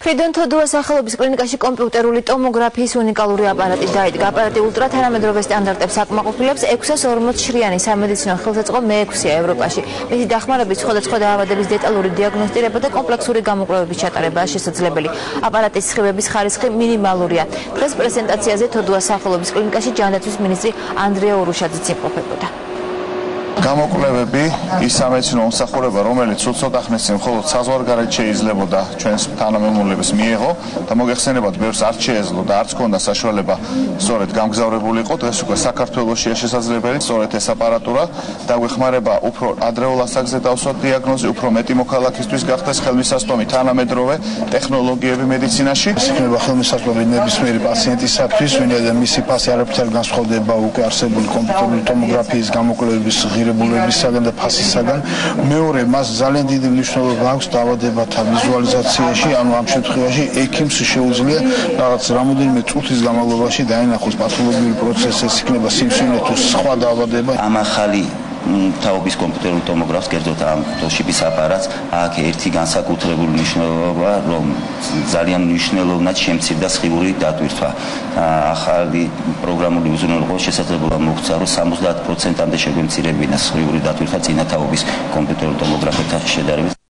მხრიდან თოდუას სახელობის კლინიკაში კომპიუტერული ტომოგრაფიის უნიკალური აპარატი დაიდგა. აპარატი ულტრათანამედროვე სტანდარტებს აკმაყოფილებს, 640 შრიანი სამედიცინო ხელსაწყო მე-6-ია ევროპაში. მისი დახმარებით სხვადასხვა დაავადების დეტალური დიაგნოსტირება და კომპლექსური გამოკვლევების ჩატარებაა შესაძლებელი. აპარატის სხივების ხარისხი მინიმალურია. დღეს პრეზენტაციაზე თოდუას სახელობის კლინიკაში ჯანდაცვის მინისტრი ანდრია ურუშაძეც იმყოფებოდა. გამოკვლევები ის სამედიცინო მომსახურება, რომელიც ცოტა ხნის წინ მხოლოდ საზღვარგარეთ შეიძლებოდა ჩვენს თანამემამულებს მიეღო და მოგეხსენებათ, ბევრს არ შეეძლო და არც ჰქონდა საშუალება სწორედ გამგზავრებულიყო. დღეს უკვე საქართველოშია შესაძლებელი სწორედ ეს აპარატურა და გვეხმარება უფრო ადრეულ ასაკზე დავსვათ დიაგნოზი, უფრო მეტი მოქალაქისთვის გახდეს ხელმისაწვდომი თანამედროვე ტექნოლოგიები მედიცინაში. იქნება ხელმისაწვდომი ნებისმიერი პაციენტისათვის, ვინაიდან მისი ფასი არაფრით არ განსხვავდება უკვე არსებული კომპიუტერული ტომოგრაფიის გამოკვლევების ღირებულებისაგან და ფასისაგან. მეორე, მას ძალიან დიდი მნიშვნელობა აქვს დაავადებათა ვიზუალიზაციაში, ანუ ამ შემთხვევაში ექიმს შეუძლია რაღაც რამოდენიმე წუთის განმავლობაში დაინახოს პათოლოგიური პროცესი, ეს იქნება სიმსივნე თუ სხვა დაავადება. ამ ახალი თაობის კომპიუტერულ ტომოგრაფს, კერძოდ ამ ტოშიპის აპარატს, აქ ერთი განსაკუთრებული მნიშვნელობა, რომ ძალიან მნიშვნელოვნად შემცირდა სხივური დატვირთვა. ახალი პროგრამული უზრუნველყოფა შესაძლებლობა მოგვცა, რომ 70%-მდე შეგვემცირებინა სხივური დატვირთვა წინა თაობის კომპიუტერულ ტომოგრაფებთან შედარებით.